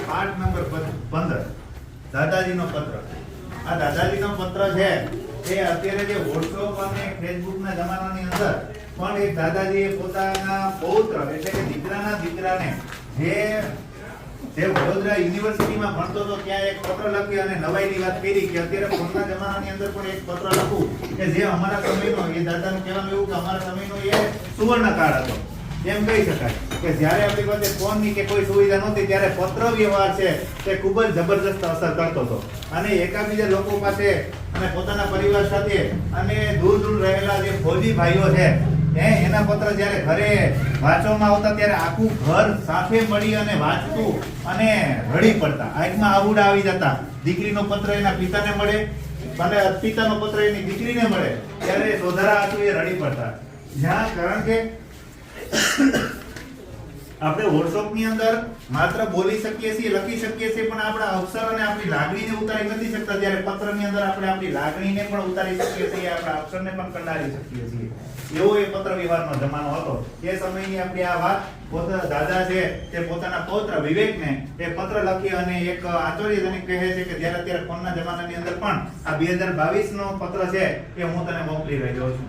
પાઠ નંબર 15 દાદાજીનો પત્ર. આ દાદાજીનો પત્ર છે એ અત્યારે જે WhatsApp અને Facebook ના જમાનાની અંદર પણ એક દાદાજીએ પોતાના પૌત્ર એટલે કે દીકરાના દીકરાને જે વડોદરા યુનિવર્સિટીમાં ભણતો હતો ત્યાં એક પત્ર લખી અને નવાઈની વાત કરી કે અત્યારે ફોનના જમાનાની અંદર પણ એક પત્ર લખું કે જે અમારા સમયનો એ દાદાનું કહેવાનું એવું કે અમારા સમયનો એ સુવર્ણ કાળ હતો એમ કહી શકાય કે જ્યારે આપણી પાસે ફોનની કે કોઈ સુવિધા નહોતી ત્યારે પત્ર વ્યવહાર છે તે ખૂબ જ જબરજસ્ત અસર કરતો હતો અને એકાબીજા લોકો પાસે અને પોતાના પરિવાર સાથે અને દૂર દૂર રહેલા જે ફૌજી ભાઈઓ છે એના પત્ર જ્યારે ઘરે વાંચવામાં આવતા ત્યારે આખું ઘર સાથે મળી અને વાંચતું અને રડી પડતા, આંખમાં આહુડા આવી જતા. દીકરીનો પત્ર એના પિતાને મળે અને પિતાનો પત્ર એની દીકરીને મળે ત્યારે સોધારા આંસુ એ રડી પડતા. જ્યાં કારણ કે આપણે WhatsApp ની અંદર માત્ર બોલી શકીએ છીએ, લખી શકીએ છીએ, પણ આપણા અક્ષર અને આપણી લાગણીને ઉતારી નથી શકતા. જ્યારે પત્રની અંદર આપણે આપણી લાગણીને પણ ઉતારી શકીએ છીએ, આપણા અક્ષરને પણ કંડારી શકીએ છીએ. એવો એ પત્ર વ્યવહારનો જમાનો હતો. એ સમયની આપણી આ વાત પોતાના દાદા છે તે પોતાના પૌત્ર વિવેકને એ પત્ર લખી અને એક આશ્ચર્યજનક કહે છે કે જ્યારે અત્યારે ફોનના જમાનાની અંદર પણ આ 2022 નો પત્ર છે એ હું તને મોકલી રહ્યો છું.